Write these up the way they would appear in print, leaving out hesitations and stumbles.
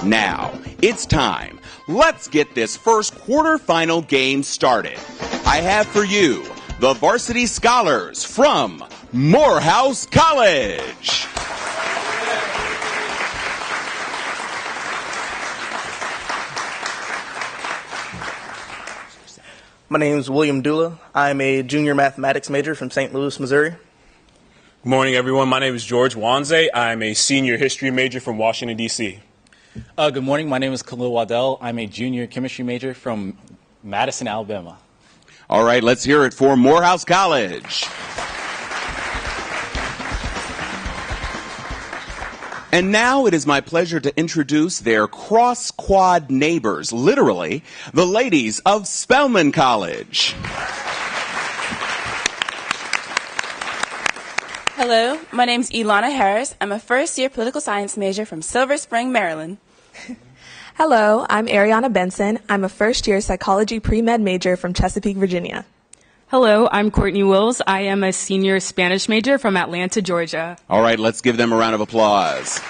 Now, it's time. Let's get this first quarterfinal game started. I have for you the varsity scholars from Morehouse College. My name is William Dula. I'm a junior mathematics major from St. Louis, Missouri. Good morning, everyone. My name is George Wanze. I'm a senior history major from Washington, D.C. Good morning. My name is Khalil Waddell. I'm a junior chemistry major from Madison, Alabama. All right, let's hear it for Morehouse College. And now it is my pleasure to introduce their cross-quad neighbors, literally, the ladies of Spelman College. Hello, my name is Ilana Harris. I'm a first-year political science major from Silver Spring, Maryland. Hello, I'm Ariana Benson. I'm a first-year psychology pre-med major from Chesapeake, Virginia. Hello, I'm Courtney Wills. I am a senior Spanish major from Atlanta, Georgia. All right, let's give them a round of applause.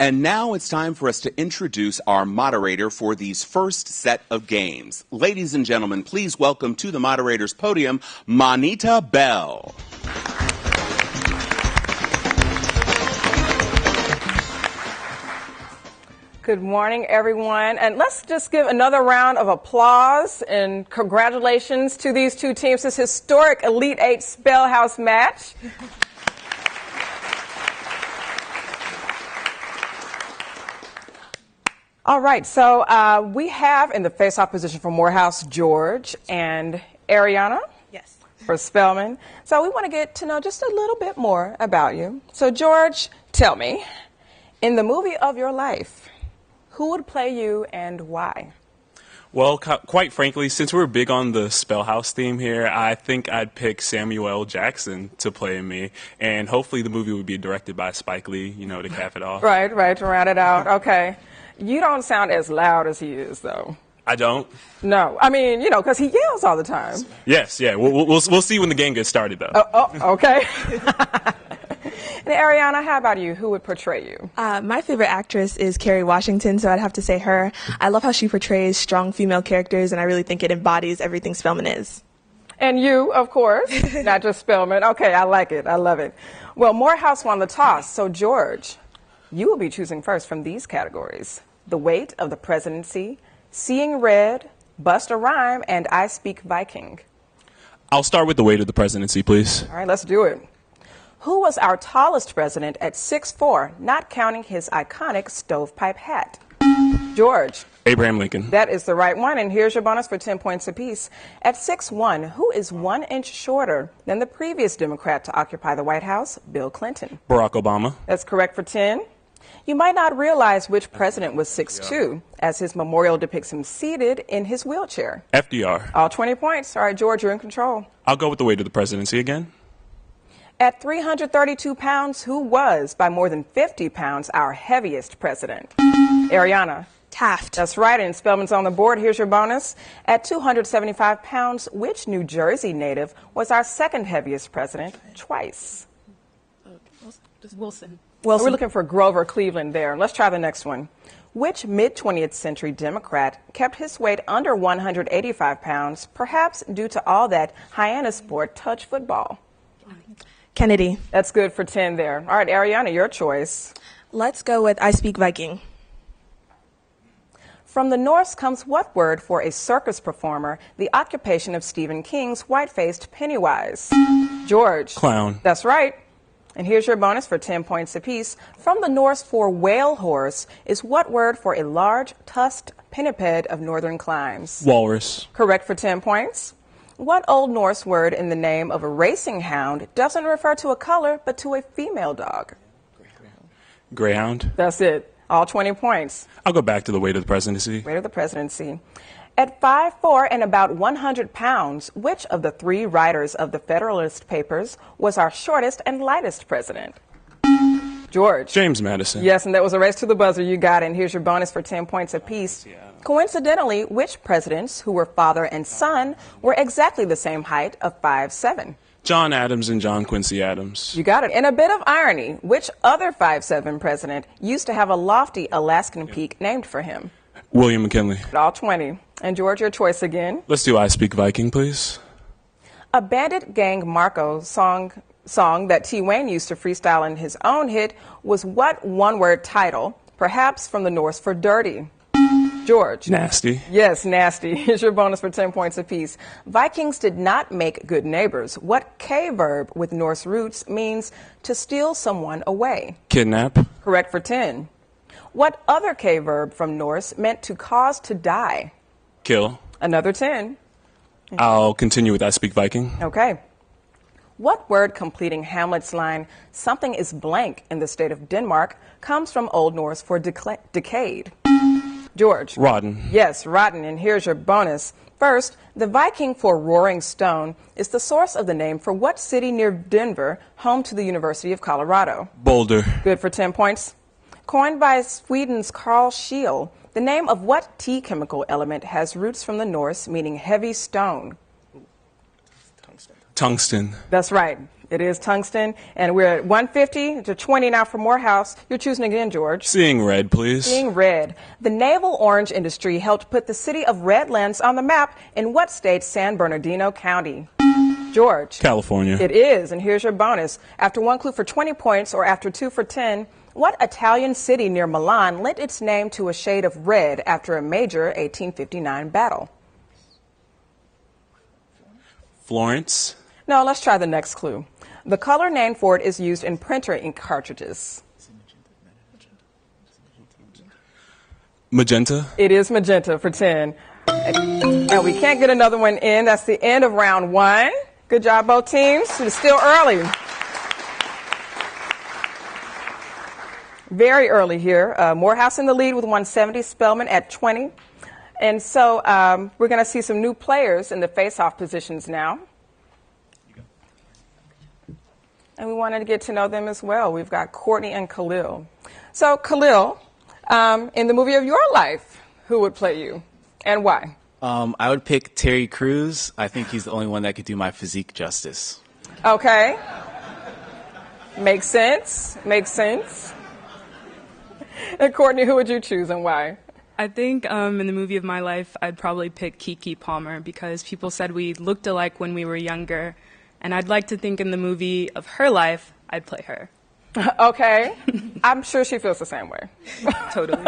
And now it's time for us to introduce our moderator for these first set of games. Ladies and gentlemen, please welcome to the moderator's podium, Monita Bell. Good morning, everyone. And let's just give another round of applause and congratulations to these two teams. This historic Elite Eight Spellhouse match. All right, so we have in the face-off position for Morehouse, George and Ariana. Yes. For Spelman. So we want to get to know just a little bit more about you. So George, tell me, in the movie of your life, who would play you and why? Well, quite frankly, since we're big on the Spellhouse theme here, I think I'd pick Samuel L. Jackson to play me, and hopefully the movie would be directed by Spike Lee, you know, to cap it off. Right, to round it out. Okay. You don't sound as loud as he is, though. I don't? No. I mean, you know, because he yells all the time. Yes, yeah. We'll see when the game gets started, though. Okay. And Ariana, how about you? Who would portray you? My favorite actress is Kerry Washington, so I'd have to say her. I love how she portrays strong female characters, and I really think it embodies everything Spelman is. And you, of course, not just Spelman. Okay, I like it. I love it. Well, Morehouse won the toss, so George, you will be choosing first from these categories: The Weight of the Presidency, Seeing Red, Bust a Rhyme, and I Speak Viking. I'll start with The Weight of the Presidency, please. All right, let's do it. Who was our tallest president at 6'4", not counting his iconic stovepipe hat? George. Abraham Lincoln. That is the right one, and here's your bonus for 10 points apiece. At 6'1", who is 1 inch shorter than the previous Democrat to occupy the White House, Bill Clinton? Barack Obama. That's correct for 10. You might not realize which president was 6'2", as his memorial depicts him seated in his wheelchair. FDR. All 20 points. All right, George, you're in control. I'll go with The Weight of the Presidency again. At 332 pounds, who was, by more than 50 pounds, our heaviest president? Ariana. Taft. That's right, and Spelman's on the board. Here's your bonus. At 275 pounds, which New Jersey native was our second heaviest president twice? Wilson. We're looking for Grover Cleveland there. Let's try the next one. Which mid-20th century Democrat kept his weight under 185 pounds, perhaps due to all that Hyannis sport touch football? Kennedy. That's good for 10 there. All right, Ariana, your choice. Let's go with I Speak Viking. From the Norse comes what word for a circus performer, the occupation of Stephen King's white-faced Pennywise? George. Clown. That's right. And here's your bonus for 10 points apiece. From the Norse for whale horse is what word for a large, tusked pinniped of northern climes? Walrus. Correct for 10 points. What Old Norse word in the name of a racing hound doesn't refer to a color but to a female dog? Greyhound. That's it. All 20 points. I'll go back to The Weight of the Presidency. Weight of the Presidency. At 5'4" and about 100 pounds, which of the three writers of the Federalist Papers was our shortest and lightest president? George. James Madison. Yes, and that was a race to the buzzer. You got it. And here's your bonus for 10 points apiece. Coincidentally, which presidents who were father and son were exactly the same height of 5'7"? John Adams and John Quincy Adams. You got it. In a bit of irony, which other 5'7" president used to have a lofty Alaskan peak named for him? William McKinley. All 20. And George, your choice again. Let's do I Speak Viking, please. A Bandit Gang Marco song that T. Wayne used to freestyle in his own hit was what one-word title, perhaps from the Norse for dirty? George. Nasty. Yes, nasty. Here's your bonus for 10 points apiece. Vikings did not make good neighbors. What K verb with Norse roots means to steal someone away? Kidnap. Correct for 10. What other K verb from Norse meant to cause to die? Kill. Another 10. I'll continue with I Speak Viking. Okay. What word completing Hamlet's line, something is blank in the state of Denmark, comes from Old Norse for decayed? George. Rotten. Yes, rotten, and here's your bonus. First, the Viking for Roaring Stone is the source of the name for what city near Denver, home to the University of Colorado? Boulder. Good for 10 points. Coined by Sweden's Carl Scheel, the name of what tea chemical element has roots from the Norse meaning heavy stone? Tungsten. That's right. It is tungsten. And we're at 150 to 20 now for Morehouse. You're choosing again, George. Seeing red, please. Seeing red. The navel orange industry helped put the city of Redlands on the map in what state? San Bernardino County? George. California. It is. And here's your bonus. After one clue for 20 points or after two for 10, what Italian city near Milan lent its name to a shade of red after a major 1859 battle? Florence. No, let's try the next clue. The color named for it is used in printer ink cartridges. Magenta. It is magenta for 10. And we can't get another one in. That's the end of round one. Good job, both teams. It's still early. Very early here. Morehouse in the lead with 170, Spelman at 20. And so we're going to see some new players in the face-off positions now. And we wanted to get to know them as well. We've got Courtney and Khalil. So, Khalil, in the movie of your life, who would play you and why? I would pick Terry Crews. I think he's the only one that could do my physique justice. Okay. Makes sense. Makes sense. And Courtney, who would you choose and why? I think in the movie of my life, I'd probably pick Keke Palmer because people said we looked alike when we were younger. And I'd like to think in the movie of her life, I'd play her. Okay. I'm sure she feels the same way. Totally.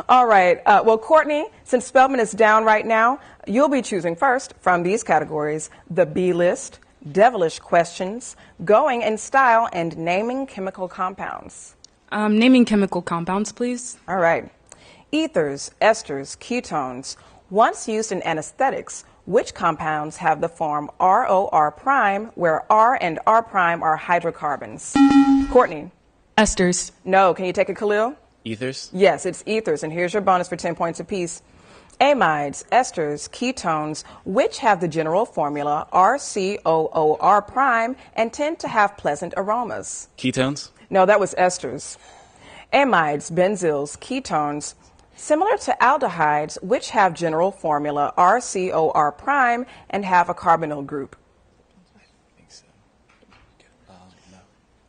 All right. Well, Courtney, since Spelman is down right now, you'll be choosing first from these categories: the B list, devilish questions, going in style, and naming chemical compounds. Naming chemical compounds, please. All right. Ethers, esters, ketones. Once used in anesthetics, which compounds have the form ROR prime, where R and R prime are hydrocarbons? Courtney. Esters. No. Can you take it, Khalil? Ethers? Yes, it's ethers, and here's your bonus for 10 points apiece. Amides, esters, ketones, which have the general formula RCOOR prime and tend to have pleasant aromas? Ketones? No, that was esters. Amides, benzyls, ketones, similar to aldehydes, which have general formula RCOR prime and have a carbonyl group.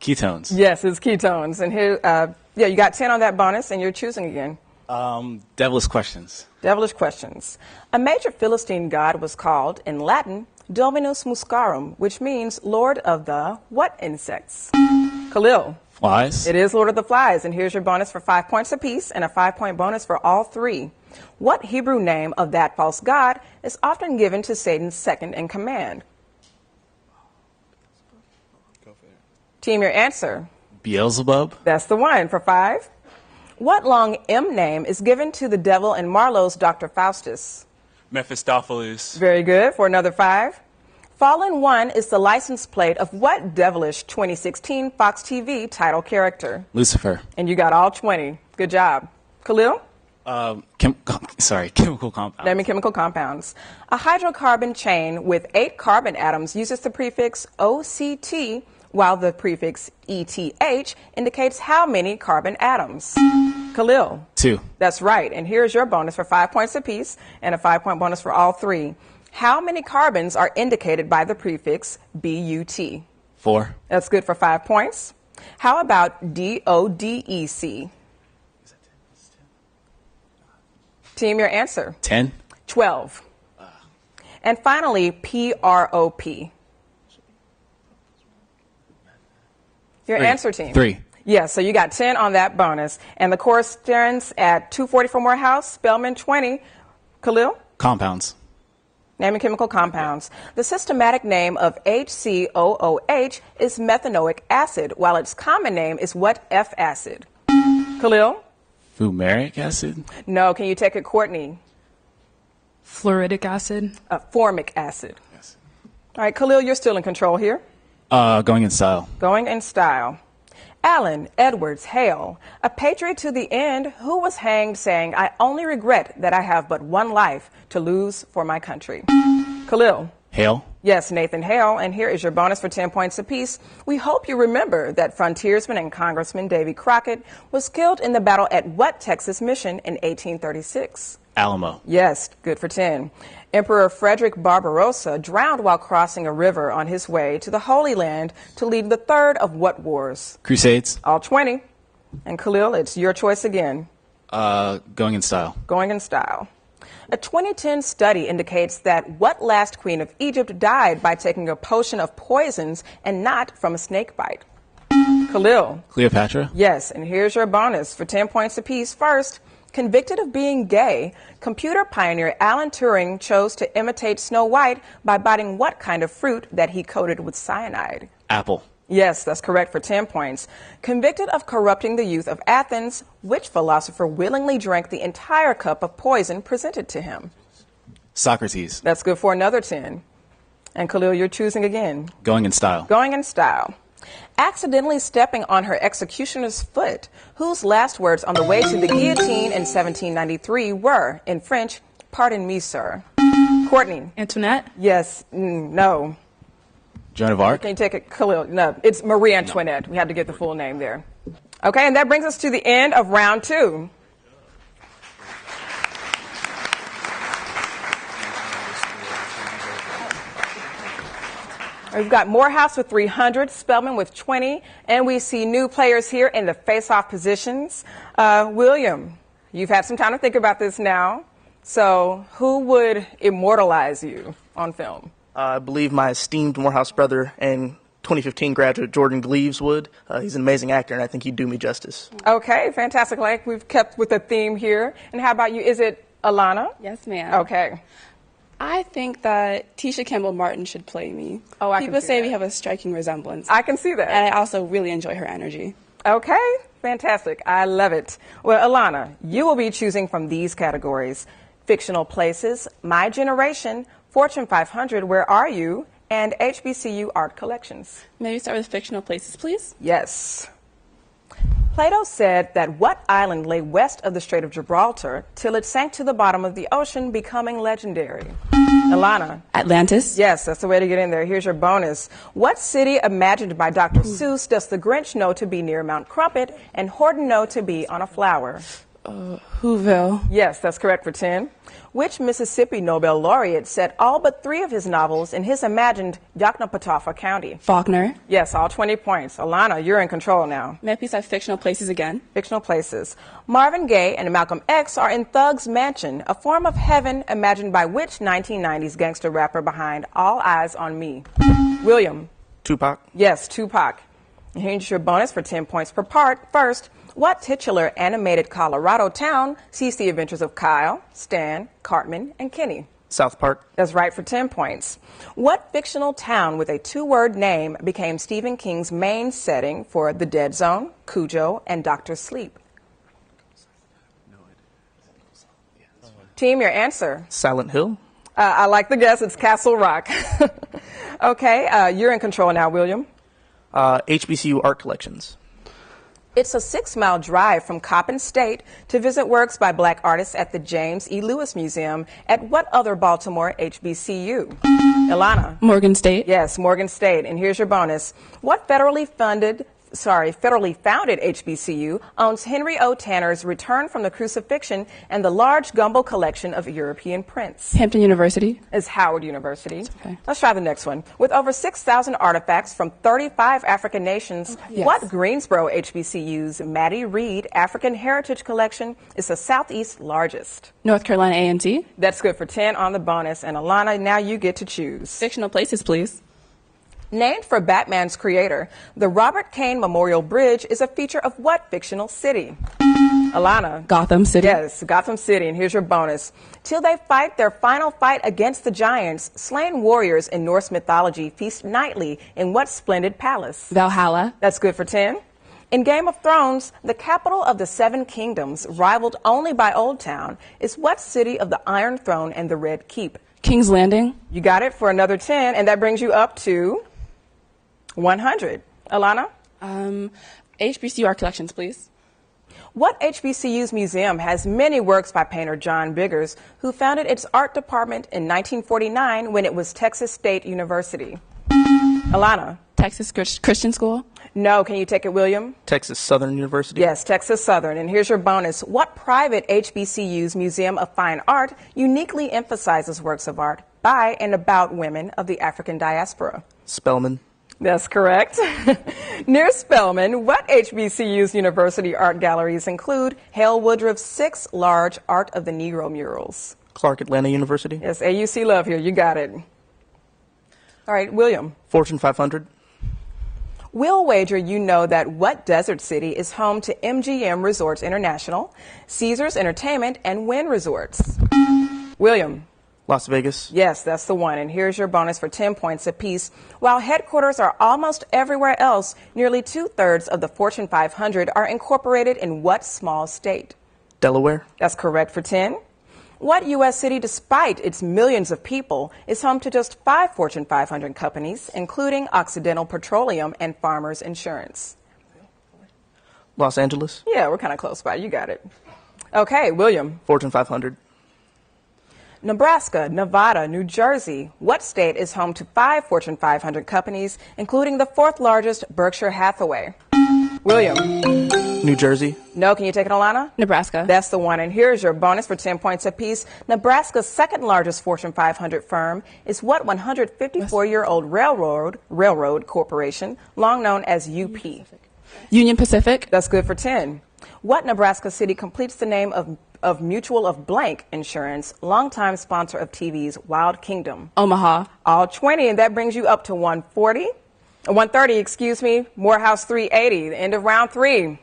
Ketones. Yes, it's ketones. And here, yeah, you got 10 on that bonus, and you're choosing again. Devilish questions. Devilish questions. A major Philistine god was called, in Latin, Dominus Muscarum, which means Lord of the what insects? Khalil. Flies. It is Lord of the Flies, and here's your bonus for 5 points apiece and a 5-point bonus for all three. What Hebrew name of that false god is often given to Satan's second in command? Team, your answer. Beelzebub. That's the one for 5. What long M name is given to the devil in Marlowe's Dr. Faustus? Mephistopheles. Very good for another 5. Fallen One is the license plate of what devilish 2016 Fox TV title character? Lucifer. And you got all 20. Good job. Khalil? Chemical compounds. Naming chemical compounds. A hydrocarbon chain with 8 carbon atoms uses the prefix OCT, while the prefix ETH indicates how many carbon atoms? Khalil? 2. That's right. And here's your bonus for 5 points apiece and a 5-point bonus for all three. How many carbons are indicated by the prefix BUT? 4. That's good for 5 points. How about DODEC? Team, your answer. 10. 12. And finally, PROP. Your 3. answer, team. 3. Yes, so you got 10 on that bonus. And the correspondence at 240 for Morehouse, Spelman 20. Khalil? Compounds. Naming chemical compounds. The systematic name of HCOOH is methanoic acid, while its common name is what F acid? Khalil? Fumaric acid. No, can you take it, Courtney? Fluoridic acid. Formic acid. Yes. All right, Khalil, you're still in control here. Going in style. Going in style. Allen Edwards Hale, a patriot to the end who was hanged saying, "I only regret that I have but one life to lose for my country." Khalil. Hale. Yes, Nathan Hale, and here is your bonus for 10 points apiece. We hope you remember that frontiersman and Congressman Davy Crockett was killed in the battle at what Texas mission in 1836? Alamo. Yes, good for 10. Emperor Frederick Barbarossa drowned while crossing a river on his way to the Holy Land to lead the third of what wars? Crusades. All 20. And Khalil, it's your choice again. Going in style. Going in style. A 2010 study indicates that what last queen of Egypt died by taking a potion of poisons and not from a snake bite? Khalil. Cleopatra. Yes, and here's your bonus for 10 points apiece. First, convicted of being gay, computer pioneer Alan Turing chose to imitate Snow White by biting what kind of fruit that he coated with cyanide? Apple. Yes, that's correct for 10 points. Convicted of corrupting the youth of Athens, which philosopher willingly drank the entire cup of poison presented to him? Socrates. That's good for another 10. And Khalil, you're choosing again. Going in style. Going in style. Accidentally stepping on her executioner's foot, whose last words on the way to the guillotine in 1793 were, in French, "Pardon me, sir." Courtney. Antoinette? Yes. No. Joan of Arc. Can you take it, Khalil? No, it's Marie Antoinette. We had to get the full name there. Okay, and that brings us to the end of round 2. We've got Morehouse with 300, Spelman with 20, and we see new players here in the face-off positions. William, you've had some time to think about this now. So who would immortalize you on film? I believe my esteemed Morehouse brother and 2015 graduate Jordan Gleaves would. He's an amazing actor, and I think he'd do me justice. Okay, fantastic. Like we've kept with the theme here. And how about you? Is it Alana? Yes, ma'am. Okay. I think that Tisha Campbell Martin should play me. Oh, I can People see say that. we have a striking resemblance. I can see that. And I also really enjoy her energy. Okay, fantastic. I love it. Well, Alana, you will be choosing from these categories: fictional places, My Generation, Fortune 500, Where Are You, and HBCU art collections. Maybe start with fictional places, please. Yes. Plato said that what island lay west of the Strait of Gibraltar till it sank to the bottom of the ocean, becoming legendary? Alana. Atlantis. Yes, that's the way to get in there. Here's your bonus. What city imagined by Dr. Seuss does the Grinch know to be near Mount Crumpet and Horton know to be on a flower? Whoville. Yes, that's correct for 10. Which Mississippi Nobel laureate set all but 3 of his novels in his imagined Yoknapatawpha County? Faulkner. Yes, all 20 points. Alana, you're in control now. May I please have fictional places again? Fictional places. Marvin Gaye and Malcolm X are in Thug's Mansion, a form of heaven imagined by which 1990s gangster rapper behind All Eyes on Me? William. Tupac. Yes, Tupac. Here's your bonus for 10 points per part. First, what titular animated Colorado town sees the adventures of Kyle, Stan, Cartman, and Kenny? South Park. That's right for 10 points. What fictional town with a 2-word name became Stephen King's main setting for The Dead Zone, Cujo, and Dr. Sleep? Team, your answer. Silent Hill. I like the guess. It's Castle Rock. Okay, you're in control now, William. HBCU art collections. It's a 6-mile drive from Coppin State to visit works by black artists at the James E. Lewis Museum at what other Baltimore HBCU? Ilana. Morgan State. Yes, Morgan State. And here's your bonus. What federally funded federally founded HBCU owns Henry O. Tanner's Return from the Crucifixion and the large Gumbo collection of European prints? Hampton University. Is Howard University. Okay. Let's try the next one. With over 6,000 artifacts from 35 African nations, what Greensboro HBCU's Maddie Reed African Heritage Collection is the Southeast's largest? North Carolina A&T. That's good for 10 on the bonus. And Alana, now you get to choose. Fictional places, please. Named for Batman's creator, the Robert Kane Memorial Bridge is a feature of what fictional city? Alana. Gotham City. Yes, Gotham City, and here's your bonus. Till they fight their final fight against the giants, slain warriors in Norse mythology feast nightly in what splendid palace? Valhalla. That's good for 10. In Game of Thrones, the capital of the Seven Kingdoms, rivaled only by Old Town, is what city of the Iron Throne and the Red Keep? King's Landing. You got it for another 10, and that brings you up to 100. Alana? HBCU art collections, please. What HBCU's museum has many works by painter John Biggers, who founded its art department in 1949 when it was Texas State University? Alana? Texas Christian School. No, can you take it, William? Texas Southern University. Yes, Texas Southern. And here's your bonus. What private HBCU's Museum of Fine Art uniquely emphasizes works of art by and about women of the African diaspora? Spelman. That's correct. Near Spelman, what HBCU's university art galleries include Hale Woodruff's 6 large Art of the Negro murals? Clark Atlanta University. Yes, AUC love here. You got it. All right, William. Fortune 500. We'll wager you know that what desert city is home to MGM Resorts International, Caesars Entertainment, and Wynn Resorts? William. Las Vegas. Yes, that's the one. And here's your bonus for 10 points apiece. While headquarters are almost everywhere else, nearly 2/3 of the Fortune 500 are incorporated in what small state? Delaware. That's correct for 10. What U.S. city, despite its millions of people, is home to just 5 Fortune 500 companies, including Occidental Petroleum and Farmers Insurance? Los Angeles. Yeah, we're kind of close by. You got it. Okay, William. Fortune 500. Nebraska, Nevada, New Jersey. What state is home to 5 Fortune 500 companies, including the 4th largest, Berkshire Hathaway? William. New Jersey. No, can you take it, Alana? Nebraska. That's the one. And here's your bonus for 10 points apiece. Nebraska's 2nd largest Fortune 500 firm is what 154-year-old railroad corporation, long known as UP? Union Pacific. That's good for 10. What Nebraska city completes the name of Mutual of Blank Insurance, longtime sponsor of TV's Wild Kingdom? Omaha. All 20, and that brings you up to 130, excuse me. Morehouse 380, the end of round 3.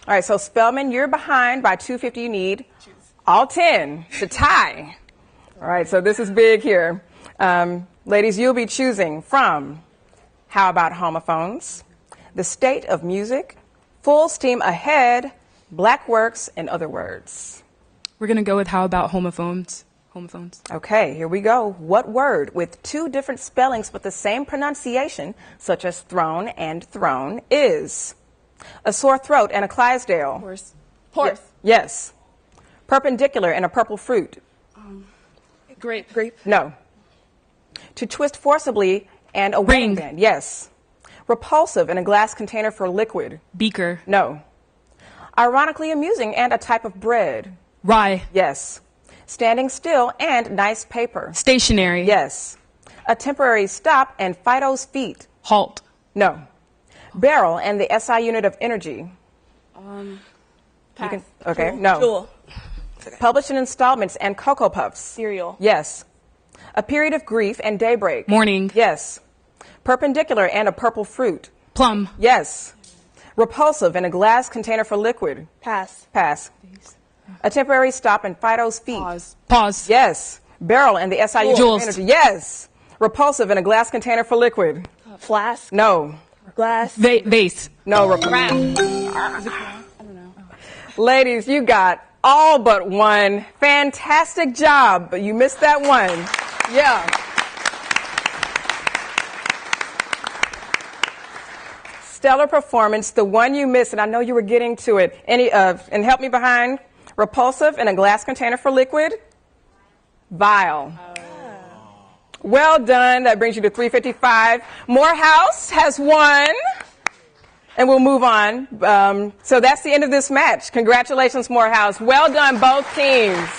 All right, so Spelman, you're behind by 250. You need all 10 to tie. All right, so this is big here. Ladies, you'll be choosing from How About Homophones, The State of Music, Full Steam Ahead, Black Works, and Other Words. We're going to go with How About Homophones. Okay, here we go. What word with 2 different spellings but the same pronunciation, such as throne and throne, is a sore throat and a Clydesdale? Horse. Yes. Perpendicular and a purple fruit? Grape. No. To twist forcibly and a wedding band? Yes. Repulsive in a glass container for liquid? Beaker. No. Ironically amusing and a type of bread? Rye. Yes. Standing still and nice paper? Stationary. Yes. A temporary stop and Fido's feet? Halt. No. Barrel and the SI unit of energy? Pass. Okay, no. Joule. Published in installments and Cocoa Puffs? Cereal. Yes. A period of grief and daybreak? Morning. Yes. Perpendicular and a purple fruit? Plum. Yes. Repulsive in a glass container for liquid? Pass. Pass. A temporary stop and Fido's feet? Pause. Yes. Barrel and the SI unit of Jules. energy? Yes. Repulsive in a glass container for liquid? Flask. No. Glass. Vase. No. Ladies, you got all but one. Fantastic job, but you missed that one. Yeah. Stellar performance, the one you missed, and I know you were getting to it. And help me behind. Repulsive in a glass container for liquid? Vial. Well done. That brings you to 355. Morehouse has won. And we'll move on. So that's the end of this match. Congratulations, Morehouse. Well done, both teams.